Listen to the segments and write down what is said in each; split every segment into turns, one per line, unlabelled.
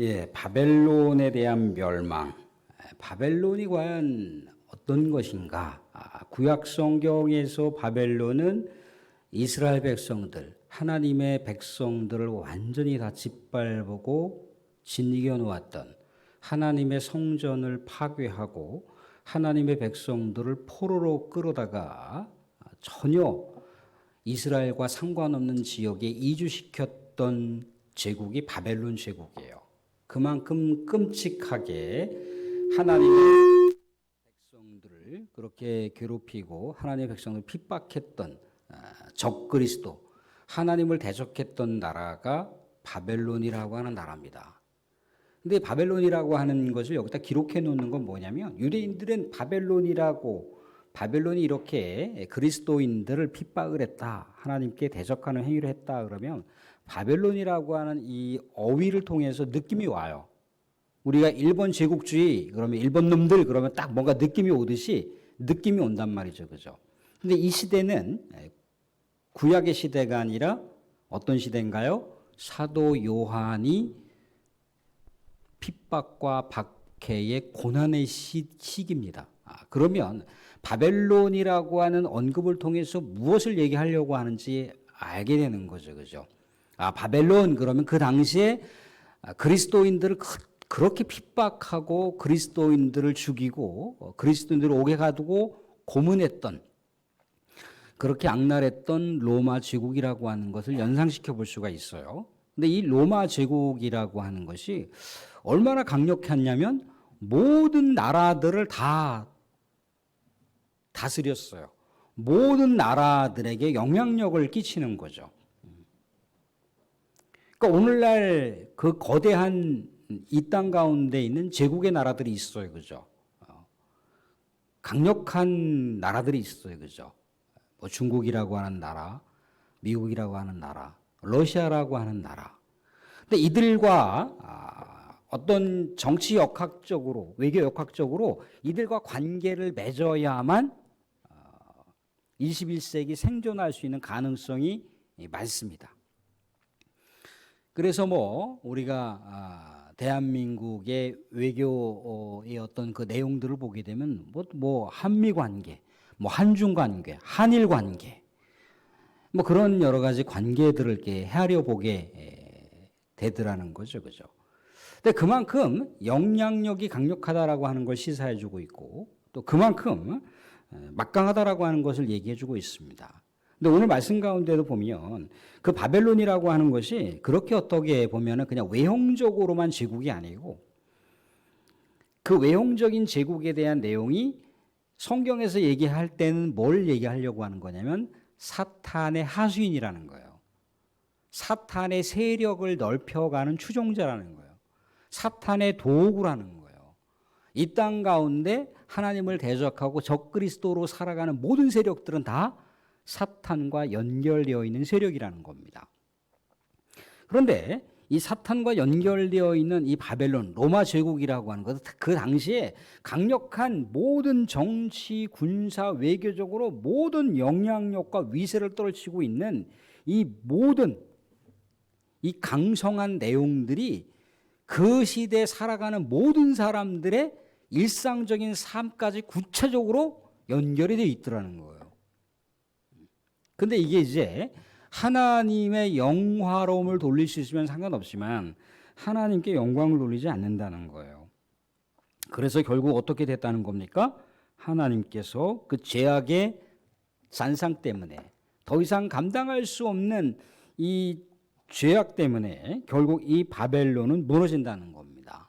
예, 바벨론에 대한 멸망. 바벨론이 과연 어떤 것인가? 구약 성경에서 바벨론은 이스라엘 백성들, 하나님의 백성들을 완전히 다 짓밟고 짓이겨 놓았던 하나님의 성전을 파괴하고 하나님의 백성들을 포로로 끌어다가 전혀 이스라엘과 상관없는 지역에 이주시켰던 제국이 바벨론 제국이에요. 그만큼 끔찍하게 하나님의 백성들을 그렇게 괴롭히고 하나님의 백성들을 핍박했던 적그리스도, 하나님을 대적했던 나라가 바벨론이라고 하는 나라입니다. 근데 바벨론이라고 하는 것을 여기다 기록해 놓는 건 뭐냐면, 유대인들은 바벨론이 이렇게 그리스도인들을 핍박을 했다, 하나님께 대적하는 행위를 했다 그러면 바벨론이라고 하는 이 어휘를 통해서 느낌이 와요. 우리가 일본 제국주의 그러면 일본 놈들 그러면 딱 뭔가 느낌이 오듯이 느낌이 온단 말이죠. 그죠? 근데 이 시대는 구약의 시대가 아니라 어떤 시대인가요? 사도 요한이 핍박과 박해의 고난의 시기입니다. 그러면 바벨론이라고 하는 언급을 통해서 무엇을 얘기하려고 하는지 알게 되는 거죠. 그죠? 바벨론 그러면 그 당시에 그리스도인들을 그렇게 핍박하고 그리스도인들을 죽이고 그리스도인들을 옥에 가두고 고문했던, 그렇게 악랄했던 로마 제국이라고 하는 것을 연상시켜 볼 수가 있어요. 근데 이 로마 제국이라고 하는 것이 얼마나 강력했냐면 모든 나라들을 다 다스렸어요. 모든 나라들에게 영향력을 끼치는 거죠. 그러니까 오늘날 그 거대한 이 땅 가운데 있는 제국의 나라들이 있어요. 그죠? 강력한 나라들이 있어요. 그죠? 뭐 중국이라고 하는 나라, 미국이라고 하는 나라, 러시아라고 하는 나라. 근데 이들과 어떤 정치 역학적으로, 외교 역학적으로 이들과 관계를 맺어야만 21세기 생존할 수 있는 가능성이 많습니다. 그래서 뭐 우리가 대한민국의 외교의 어떤 그 내용들을 보게 되면 뭐 한미 관계, 뭐 한중 관계, 한일 관계, 뭐 그런 여러 가지 관계들을 이렇게 헤아려 보게 되더라는 거죠, 그죠? 근데 그만큼 영향력이 강력하다라고 하는 걸 시사해주고 있고, 또 그만큼 막강하다라고 하는 것을 얘기해주고 있습니다. 근데 오늘 말씀 가운데도 보면 그 바벨론이라고 하는 것이 그렇게 어떻게 보면은 그냥 외형적으로만 제국이 아니고, 그 외형적인 제국에 대한 내용이 성경에서 얘기할 때는 뭘 얘기하려고 하는 거냐면 사탄의 하수인이라는 거예요. 사탄의 세력을 넓혀가는 추종자라는 거예요. 사탄의 도구라는 거예요. 이 땅 가운데 하나님을 대적하고 적그리스도로 살아가는 모든 세력들은 다 사탄과 연결되어 있는 세력이라는 겁니다. 그런데 이 사탄과 연결되어 있는 이 바벨론, 로마 제국이라고 하는 것은 그 당시에 강력한 모든 정치, 군사, 외교적으로 모든 영향력과 위세를 떨치고 있는 이 모든 이 강성한 내용들이 그 시대에 살아가는 모든 사람들의 일상적인 삶까지 구체적으로 연결이 되어 있더라는 거예요. 근데 이게 이제 하나님의 영화로움을 돌릴 수 있으면 상관없지만 하나님께 영광을 돌리지 않는다는 거예요. 그래서 결국 어떻게 됐다는 겁니까? 하나님께서 그 죄악의 잔상 때문에 더 이상 감당할 수 없는 이 죄악 때문에 결국 이 바벨론은 무너진다는 겁니다.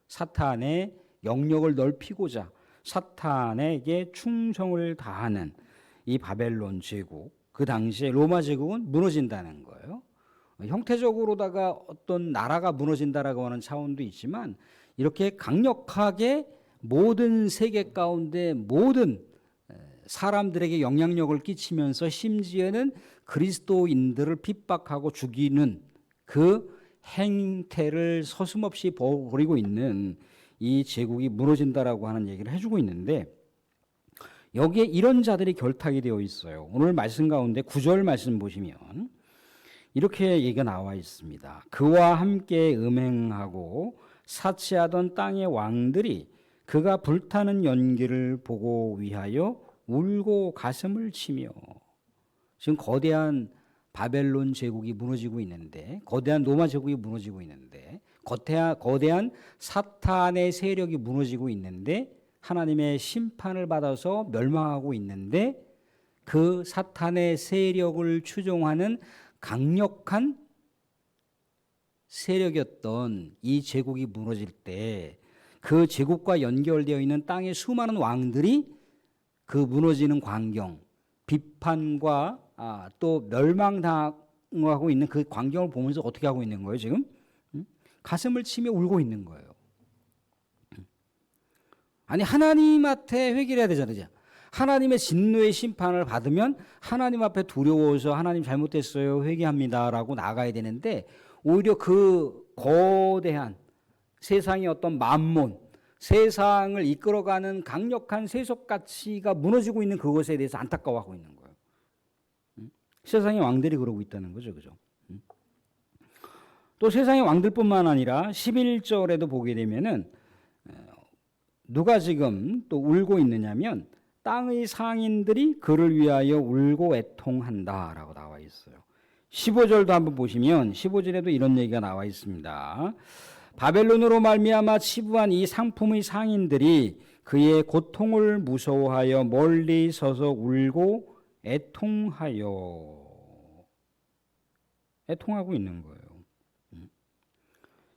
사탄의 영역을 넓히고자 사탄에게 충성을 다하는 이 바벨론 제국, 그 당시에 로마 제국은 무너진다는 거예요. 형태적으로다가 어떤 나라가 무너진다라고 하는 차원도 있지만 이렇게 강력하게 모든 세계 가운데 모든 사람들에게 영향력을 끼치면서 심지어는 그리스도인들을 핍박하고 죽이는 그 행태를 서슴없이 벌이고 있는 이 제국이 무너진다라고 하는 얘기를 해주고 있는데, 여기에 이런 자들이 결탁이 되어 있어요. 오늘 말씀 가운데 9절 말씀 보시면 이렇게 얘기가 나와 있습니다. 그와 함께 음행하고 사치하던 땅의 왕들이 그가 불타는 연기를 보고 위하여 울고 가슴을 치며, 지금 거대한 바벨론 제국이 무너지고 있는데, 거대한 로마 제국이 무너지고 있는데, 거대한 사탄의 세력이 무너지고 있는데, 하나님의 심판을 받아서 멸망하고 있는데, 그 사탄의 세력을 추종하는 강력한 세력이었던 이 제국이 무너질 때 그 제국과 연결되어 있는 땅의 수많은 왕들이 그 무너지는 광경, 비판과 또 멸망당하고 있는 그 광경을 보면서 어떻게 하고 있는 거예요, 지금? 가슴을 치며 울고 있는 거예요. 아니, 하나님한테 회개를 해야 되잖아요. 하나님의 진노의 심판을 받으면 하나님 앞에 두려워서 하나님 잘못했어요, 회개합니다라고 나가야 되는데, 오히려 그 거대한 세상의 어떤 만몬, 세상을 이끌어가는 강력한 세속 가치가 무너지고 있는 그것에 대해서 안타까워하고 있는 거예요. 세상의 왕들이 그러고 있다는 거죠. 그죠? 또 세상의 왕들뿐만 아니라 11절에도 보게 되면은 누가 지금 또 울고 있느냐면 땅의 상인들이 그를 위하여 울고 애통한다라고 나와 있어요. 15절도 한번 보시면 15절에도 이런 얘기가 나와 있습니다. 바벨론으로 말미암아 치부한 이 상품의 상인들이 그의 고통을 무서워하여 멀리 서서 울고 애통하고 있는 거예요.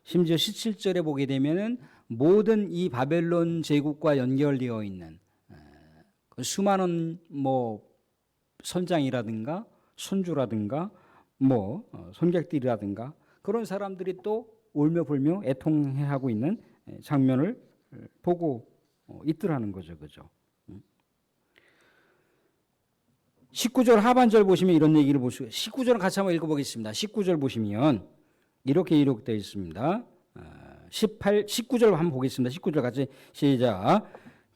심지어 17절에 보게 되면은 모든 이 바벨론 제국과 연결되어 있는 수많은 선장이라든가 손주라든가 손객들이라든가 그런 사람들이 또 울며 불며 애통해하고 있는 장면을 보고 있더라는 거죠. 그죠? 19절 하반절 보시면 이런 얘기를 볼 수 있어요. 19절은 같이 한번 읽어보겠습니다. 19절 보시면 이렇게 기록되어 있습니다. 19절 한번 보겠습니다. 19절 같이 시작.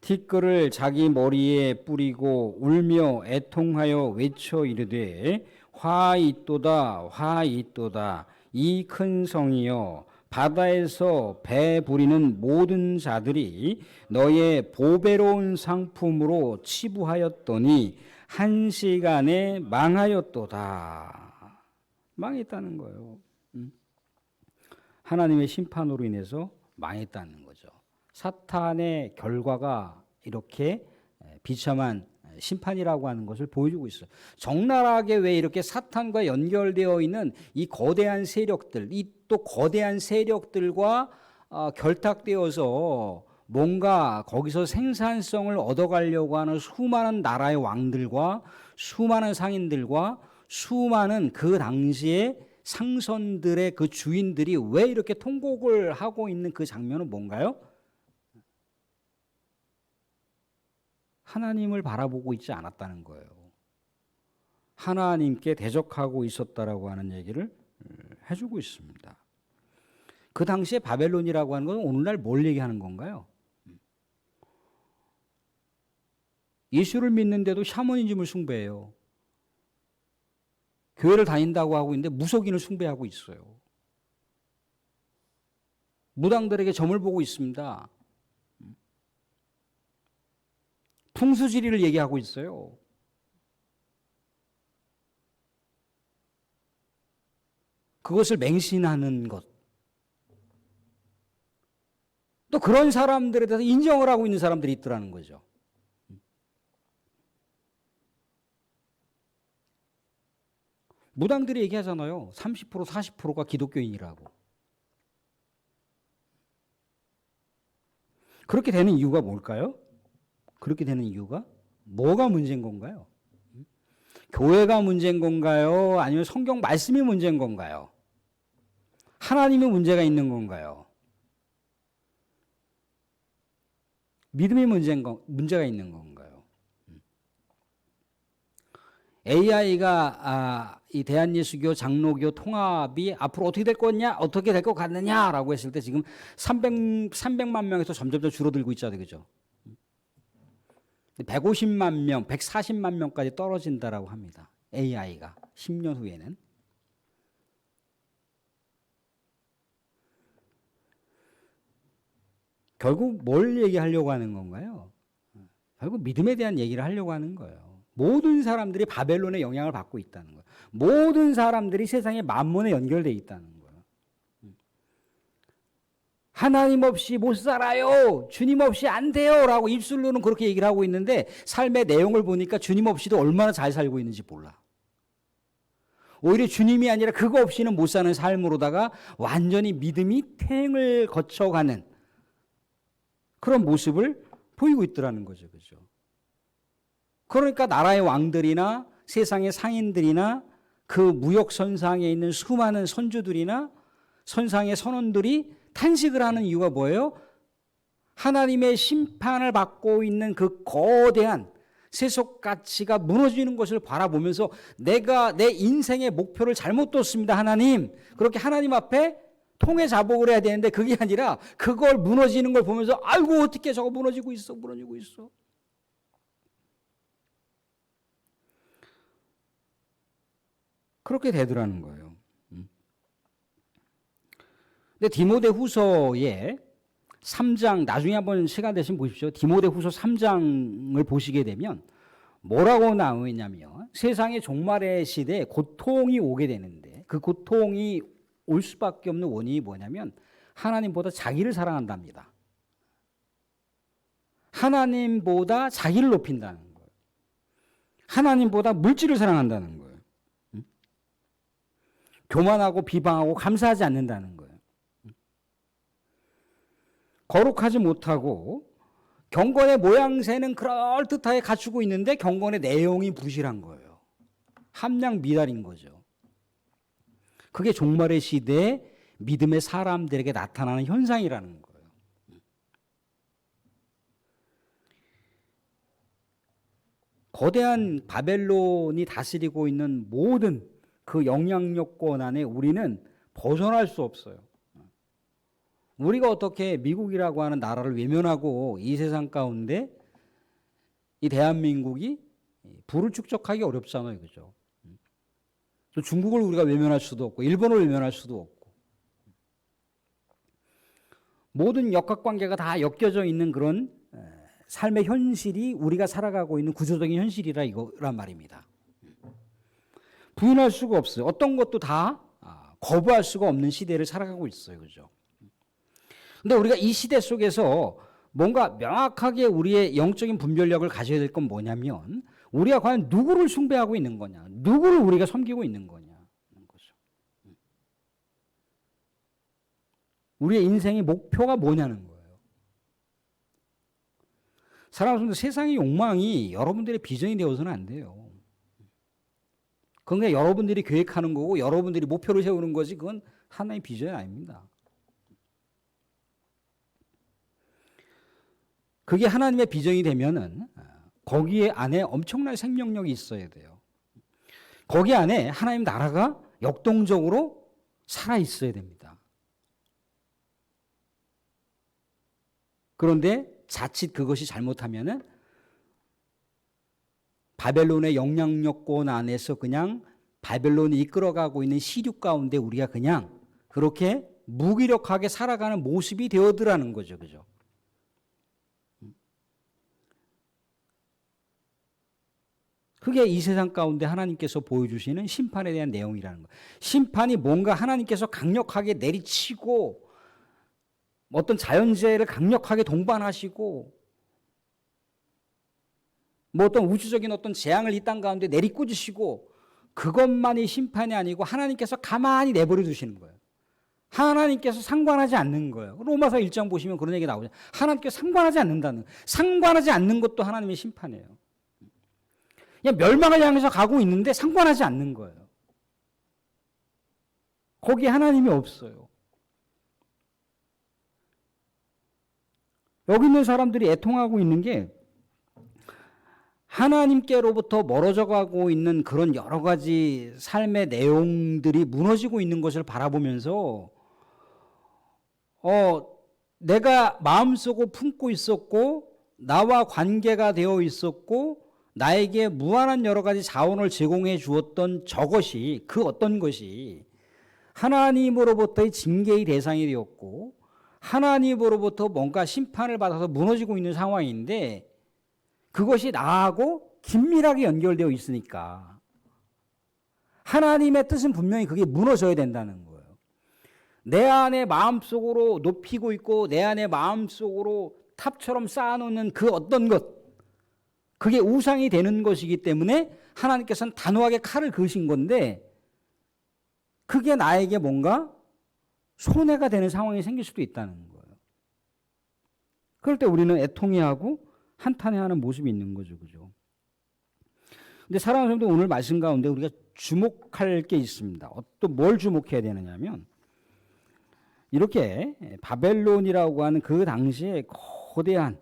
티끌을 자기 머리에 뿌리고 울며 애통하여 외쳐 이르되 화 있도다 화 있도다 이 큰 성이여 바다에서 배 부리는 모든 자들이 너의 보배로운 상품으로 치부하였더니 한 시간에 망하였도다. 망했다는 거예요. 하나님의 심판으로 인해서 망했다는 거죠. 사탄의 결과가 이렇게 비참한 심판이라고 하는 것을 보여주고 있어요. 적나라하게 왜 이렇게 사탄과 연결되어 있는 이 거대한 세력들, 이 또 거대한 세력들과 결탁되어서 뭔가 거기서 생산성을 얻어가려고 하는 수많은 나라의 왕들과 수많은 상인들과 수많은 그 당시에 상선들의 그 주인들이 왜 이렇게 통곡을 하고 있는 그 장면은 뭔가요? 하나님을 바라보고 있지 않았다는 거예요. 하나님께 대적하고 있었다라고 하는 얘기를 해주고 있습니다. 그 당시에 바벨론이라고 하는 건 오늘날 뭘 얘기하는 건가요? 예수를 믿는데도 샤머니즘을 숭배해요. 교회를 다닌다고 하고 있는데 무속인을 숭배하고 있어요. 무당들에게 점을 보고 있습니다. 풍수지리를 얘기하고 있어요. 그것을 맹신하는 것. 또 그런 사람들에 대해서 인정을 하고 있는 사람들이 있더라는 거죠. 무당들이 얘기하잖아요. 30% 40%가 기독교인이라고. 그렇게 되는 이유가 뭘까요? 그렇게 되는 이유가 뭐가 문제인 건가요? 교회가 문제인 건가요? 아니면 성경 말씀이 문제인 건가요? 하나님이 문제가 있는 건가요? 믿음이 문제가 있는 건가요? AI가 이 대한예수교 장로교 통합이 앞으로 어떻게 될 거냐, 어떻게 될 것 같느냐라고 했을 때 지금 300만 명에서 점점 더 줄어들고 있잖아요, 그죠? 150만 명, 140만 명까지 떨어진다라고 합니다. AI가 10년 후에는. 결국 뭘 얘기하려고 하는 건가요? 결국 믿음에 대한 얘기를 하려고 하는 거예요. 모든 사람들이 바벨론의 영향을 받고 있다는 거예요. 모든 사람들이 세상의 만몬에 연결되어 있다는 거예요. 하나님 없이 못 살아요. 주님 없이 안 돼요. 라고 입술로는 그렇게 얘기를 하고 있는데 삶의 내용을 보니까 주님 없이도 얼마나 잘 살고 있는지 몰라. 오히려 주님이 아니라 그거 없이는 못 사는 삶으로다가 완전히 믿음이 태행을 거쳐가는 그런 모습을 보이고 있더라는 거죠. 그죠? 그러니까 나라의 왕들이나 세상의 상인들이나 그 무역 선상에 있는 수많은 선주들이나 선상의 선원들이 탄식을 하는 이유가 뭐예요? 하나님의 심판을 받고 있는 그 거대한 세속 가치가 무너지는 것을 바라보면서 내가 내 인생의 목표를 잘못 뒀습니다, 하나님. 그렇게 하나님 앞에 통해 자복을 해야 되는데 그게 아니라 그걸 무너지는 걸 보면서 아이고 어떻게 저거 무너지고 있어. 그렇게 되더라는 거예요. 근데 디모데후서에 3장 나중에 한번 시간 되시면 보십시오. 디모데후서 3장을 보시게 되면 뭐라고 나오냐면 세상의 종말의 시대에 고통이 오게 되는데 그 고통이 올 수밖에 없는 원인이 뭐냐면 하나님보다 자기를 사랑한답니다. 하나님보다 자기를 높인다는 거예요. 하나님보다 물질을 사랑한다는 거예요. 교만하고 비방하고 감사하지 않는다는 거예요. 거룩하지 못하고 경건의 모양새는 그럴듯하게 갖추고 있는데 경건의 내용이 부실한 거예요. 함량 미달인 거죠. 그게 종말의 시대에 믿음의 사람들에게 나타나는 현상이라는 거예요. 거대한 바벨론이 다스리고 있는 모든 그 영향력권 안에 우리는 벗어날 수 없어요. 우리가 어떻게 미국이라고 하는 나라를 외면하고 이 세상 가운데 이 대한민국이 부를 축적하기 어렵잖아요. 그죠? 또 중국을 우리가 외면할 수도 없고 일본을 외면할 수도 없고 모든 역학관계가 다 엮여져 있는 그런 삶의 현실이 우리가 살아가고 있는 구조적인 현실이라 이거란 말입니다. 부인할 수가 없어요. 어떤 것도 다 거부할 수가 없는 시대를 살아가고 있어요. 그죠? 근데 우리가 이 시대 속에서 뭔가 명확하게 우리의 영적인 분별력을 가져야 될 건 뭐냐면 우리가 과연 누구를 숭배하고 있는 거냐, 누구를 우리가 섬기고 있는 거냐는 거죠. 우리의 인생의 목표가 뭐냐는 거예요. 사랑하는 세상의 욕망이 여러분들의 비전이 되어서는 안 돼요. 그건 그냥 여러분들이 계획하는 거고 여러분들이 목표를 세우는 거지 그건 하나의 비전이 아닙니다. 그게 하나님의 비전이 되면은 거기에 안에 엄청난 생명력이 있어야 돼요. 거기 안에 하나님 나라가 역동적으로 살아 있어야 됩니다. 그런데 자칫 그것이 잘못하면은 바벨론의 영향력권 안에서 그냥 바벨론이 이끌어가고 있는 시류 가운데 우리가 그냥 그렇게 무기력하게 살아가는 모습이 되어더라는 거죠. 그죠? 그게 이 세상 가운데 하나님께서 보여주시는 심판에 대한 내용이라는 거예요. 심판이 뭔가 하나님께서 강력하게 내리치고 어떤 자연재해를 강력하게 동반하시고 뭐 어떤 우주적인 어떤 재앙을 이 땅 가운데 내리꽂으시고 그것만이 심판이 아니고 하나님께서 가만히 내버려 두시는 거예요. 하나님께서 상관하지 않는 거예요. 로마서 1장 보시면 그런 얘기 나오죠. 하나님께서 상관하지 않는다는, 상관하지 않는 것도 하나님의 심판이에요. 그냥 멸망을 향해서 가고 있는데 상관하지 않는 거예요. 거기에 하나님이 없어요. 여기 있는 사람들이 애통하고 있는 게 하나님께로부터 멀어져 가고 있는 그런 여러 가지 삶의 내용들이 무너지고 있는 것을 바라보면서 내가 마음속으로 품고 있었고 나와 관계가 되어 있었고 나에게 무한한 여러 가지 자원을 제공해 주었던 저것이 그 어떤 것이 하나님으로부터의 징계의 대상이 되었고 하나님으로부터 뭔가 심판을 받아서 무너지고 있는 상황인데 그것이 나하고 긴밀하게 연결되어 있으니까 하나님의 뜻은 분명히 그게 무너져야 된다는 거예요. 내 안에 마음속으로 높이고 있고 내 안에 마음속으로 탑처럼 쌓아놓는 그 어떤 것, 그게 우상이 되는 것이기 때문에 하나님께서는 단호하게 칼을 그으신 건데 그게 나에게 뭔가 손해가 되는 상황이 생길 수도 있다는 거예요. 그럴 때 우리는 애통해하고 한탄해하는 모습이 있는 거죠. 그죠? 근데 사랑하는 성도, 오늘 말씀 가운데 우리가 주목할 게 있습니다. 또 뭘 주목해야 되느냐면 이렇게 바벨론이라고 하는 그 당시에 거대한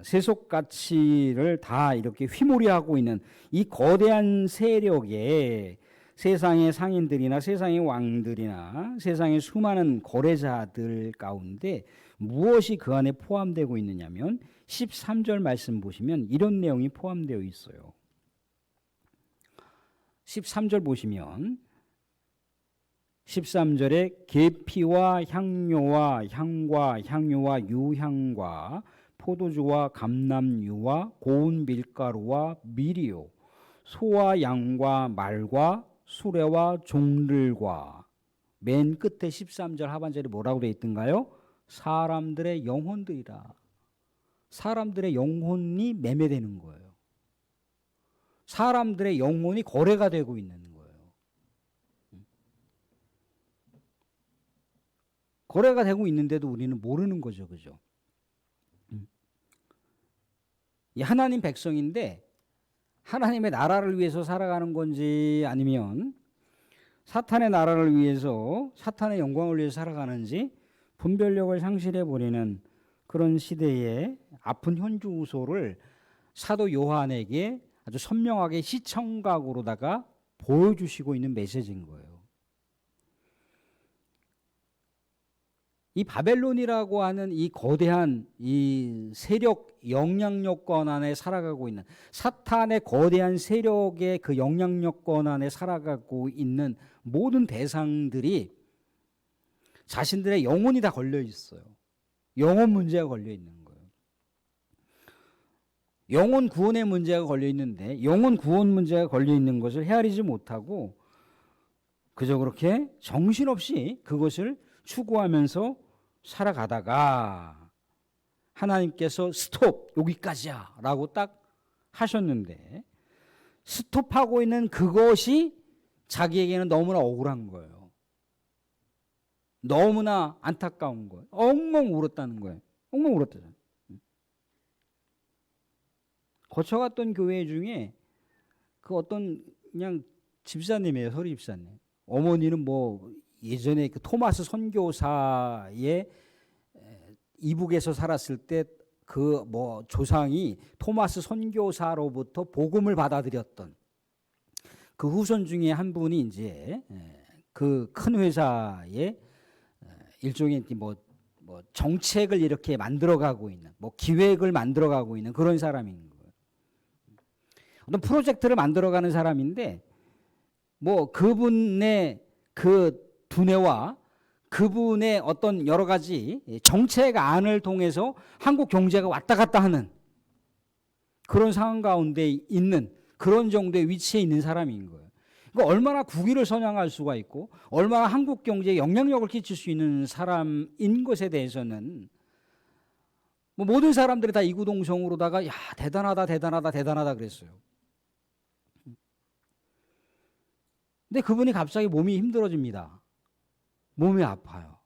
세속 가치를 다 이렇게 휘몰이하고 있는 이 거대한 세력에 세상의 상인들이나 세상의 왕들이나 세상의 수많은 거래자들 가운데 무엇이 그 안에 포함되고 있느냐면 13절 말씀 보시면 이런 내용이 포함되어 있어요. 13절 보시면 13절에 계피와 향료와 향과 향유와 유향과 포도주와 감람유와 고운 밀가루와 밀이요 소와 양과 말과 수레와 종들과 맨 끝에 13절 하반절에 뭐라고 되어 있던가요? 사람들의 영혼들이라. 사람들의 영혼이 매매되는 거예요. 사람들의 영혼이 거래가 되고 있는 거예요. 거래가 되고 있는데도 우리는 모르는 거죠. 그죠? 이 하나님 백성인데 하나님의 나라를 위해서 살아가는 건지 아니면 사탄의 나라를 위해서 사탄의 영광을 위해서 살아가는지 분별력을 상실해 버리는 그런 시대의 아픈 현주소를 사도 요한에게 아주 선명하게 시청각으로다가 보여주시고 있는 메시지인 거예요. 이 바벨론이라고 하는 이 거대한 이 세력 영향력권 안에 살아가고 있는 사탄의 거대한 세력의 그 영향력권 안에 살아가고 있는 모든 대상들이 자신들의 영혼이 다 걸려 있어요. 영혼 문제가 걸려 있는 거예요. 영혼 구원의 문제가 걸려 있는데 영혼 구원 문제가 걸려 있는 것을 헤아리지 못하고 그저 그렇게 정신없이 그것을 추구하면서 살아가다가 하나님께서 스톱 여기까지야 라고 딱 하셨는데 스톱하고 있는 그것이 자기에게는 너무나 억울한 거예요. 너무나 안타까운 거예요. 엉엉 울었다는 거예요. 엉엉 울었다잖아요. 거쳐갔던 교회 중에 그 어떤 그냥 집사님이에요. 서리 집사님. 어머니는 뭐 예전에 그 토마스 선교사의 이북에서 살았을 때 그 뭐 조상이 토마스 선교사로부터 복음을 받아들였던 그 후손 중에 한 분이 이제 그 큰 회사의 일종의 뭐 정책을 이렇게 만들어가고 있는 뭐 기획을 만들어가고 있는 그런 사람인 거예요. 어떤 프로젝트를 만들어가는 사람인데 뭐 그분의 그 두뇌와 그분의 어떤 여러 가지 정책 안을 통해서 한국 경제가 왔다 갔다 하는 그런 상황 가운데 있는 그런 정도의 위치에 있는 사람인 거예요. 그러니까 얼마나 국위를 선양할 수가 있고 얼마나 한국 경제에 영향력을 끼칠 수 있는 사람인 것에 대해서는 뭐 모든 사람들이 다 이구동성으로다가 야 대단하다 대단하다 대단하다 그랬어요. 근데 그분이 갑자기 몸이 힘들어집니다. 몸이 아파요.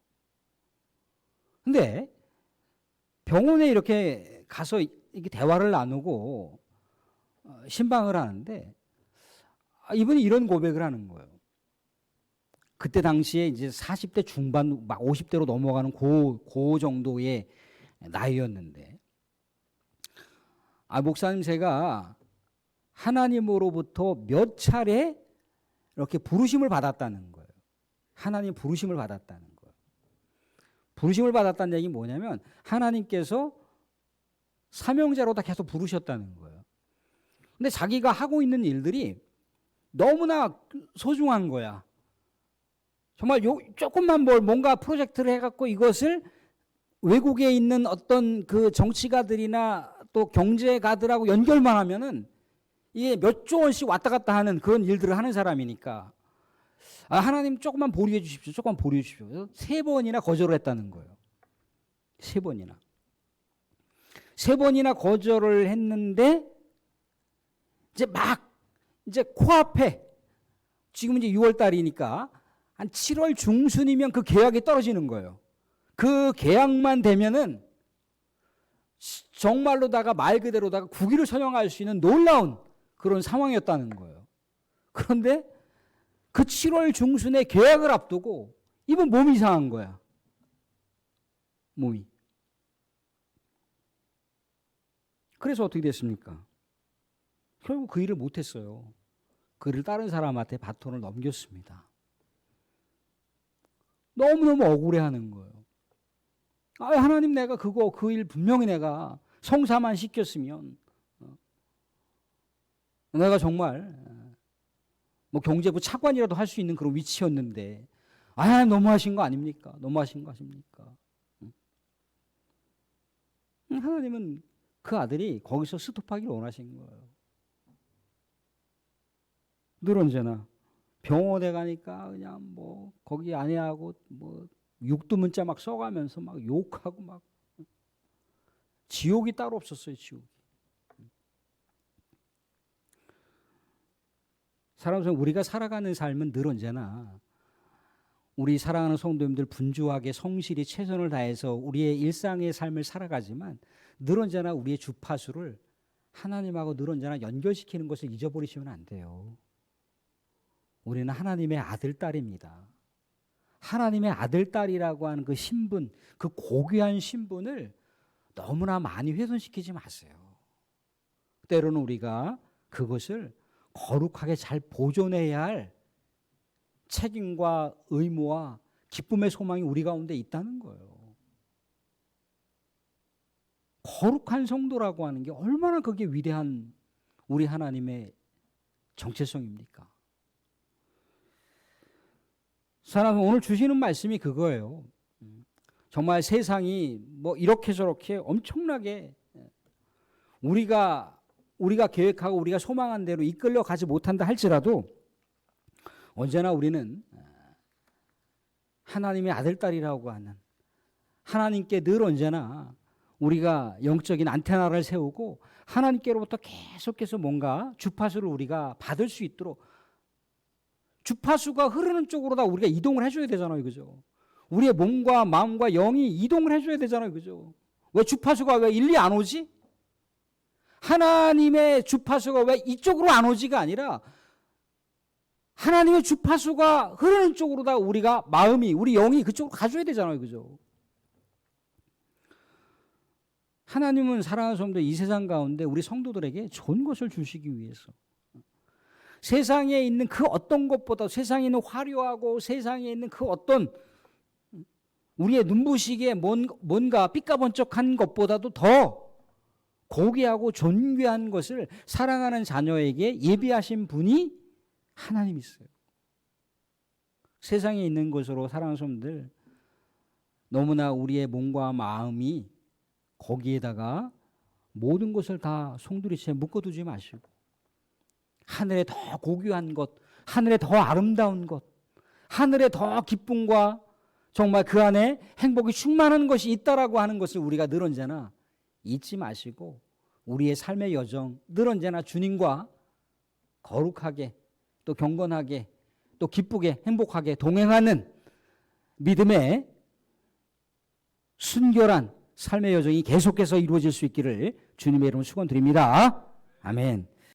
근데 병원에 이렇게 가서 이렇게 대화를 나누고 신방을 하는데 이분이 이런 고백을 하는 거예요. 그때 당시에 이제 40대 중반 막 50대로 넘어가는 그 정도의 나이였는데 목사님 제가 하나님으로부터 몇 차례 이렇게 부르심을 받았다는 거예요. 하나님 부르심을 받았다는 거예요. 부르심을 받았다는 얘기는 뭐냐면 하나님께서 사명자로 다 계속 부르셨다는 거예요. 근데 자기가 하고 있는 일들이 너무나 소중한 거야. 정말 조금만 뭔가 프로젝트를 해갖고 이것을 외국에 있는 어떤 그 정치가들이나 또 경제가들하고 연결만 하면은 이게 몇 조 원씩 왔다 갔다 하는 그런 일들을 하는 사람이니까 하나님 조금만 보류해 주십시오. 조금만 보류해 주십시오. 그래서 3번이나 거절을 했다는 거예요. 3번이나. 3번이나 거절을 했는데 이제 코앞에 지금 이제 6월 달이니까 한 7월 중순이면 그 계약이 떨어지는 거예요. 그 계약만 되면은 정말로다가 말 그대로다가 국위를 선양할 수 있는 놀라운 그런 상황이었다는 거예요. 그런데 그 7월 중순에 계약을 앞두고 이분 몸이 이상한 거야. 몸이. 그래서 어떻게 됐습니까? 결국 그 일을 못했어요. 그 일을 다른 사람한테 바톤을 넘겼습니다. 너무너무 억울해하는 거예요. 하나님 내가 그 일 분명히 내가 성사만 시켰으면 내가 정말 뭐 경제부 차관이라도 할 수 있는 그런 위치였는데 너무하신 거 아닙니까? 너무하신 거 아십니까? 하나님은 그 아들이 거기서 스톱하기를 원하신 거예요. 늘 언제나 병원에 가니까 그냥 뭐 거기 아내하고 뭐 육두문자 막 써가면서 막 욕하고 막 지옥이 따로 없었어요. 지옥이. 사람은 우리가 살아가는 삶은 늘 언제나 우리 사랑하는 성도님들 분주하게 성실히 최선을 다해서 우리의 일상의 삶을 살아가지만 늘 언제나 우리의 주파수를 하나님하고 늘 언제나 연결시키는 것을 잊어버리시면 안 돼요. 우리는 하나님의 아들, 딸입니다. 하나님의 아들, 딸이라고 하는 그 신분, 그 고귀한 신분을 너무나 많이 훼손시키지 마세요. 때로는 우리가 그것을 거룩하게 잘 보존해야 할 책임과 의무와 기쁨의 소망이 우리 가운데 있다는 거예요. 거룩한 성도라고 하는 게 얼마나 그게 위대한 우리 하나님의 정체성입니까? 사랑하는 오늘 주시는 말씀이 그거예요. 정말 세상이 뭐 이렇게 저렇게 엄청나게 우리가 계획하고 우리가 소망한 대로 이끌려 가지 못한다 할지라도 언제나 우리는 하나님의 아들, 딸이라고 하는 하나님께 늘 언제나 우리가 영적인 안테나를 세우고 하나님께로부터 계속해서 뭔가 주파수를 우리가 받을 수 있도록 주파수가 흐르는 쪽으로 다 우리가 이동을 해줘야 되잖아요. 그죠? 우리의 몸과 마음과 영이 이동을 해줘야 되잖아요. 그죠? 왜 주파수가 왜 일리 안 오지? 하나님의 주파수가 왜 이쪽으로 안 오지가 아니라 하나님의 주파수가 흐르는 쪽으로 다 우리가 마음이, 우리 영이 그쪽으로 가줘야 되잖아요. 그죠? 하나님은 사랑하는 성도 이 세상 가운데 우리 성도들에게 좋은 것을 주시기 위해서 세상에 있는 그 어떤 것보다 세상에 있는 화려하고 세상에 있는 그 어떤 우리의 눈부시게 뭔가 삐까번쩍한 것보다도 더 고귀하고 존귀한 것을 사랑하는 자녀에게 예비하신 분이 하나님이세요. 세상에 있는 것으로 사랑하는 성도들 너무나 우리의 몸과 마음이 거기에다가 모든 것을 다 송두리째 묶어두지 마시고 하늘에 더 고귀한 것, 하늘에 더 아름다운 것, 하늘에 더 기쁨과 정말 그 안에 행복이 충만한 것이 있다라고 하는 것을 우리가 늘 언제나 잊지 마시고 우리의 삶의 여정 늘 언제나 주님과 거룩하게 또 경건하게 또 기쁘게 행복하게 동행하는 믿음의 순결한 삶의 여정이 계속해서 이루어질 수 있기를 주님의 이름으로 축원드립니다. 아멘.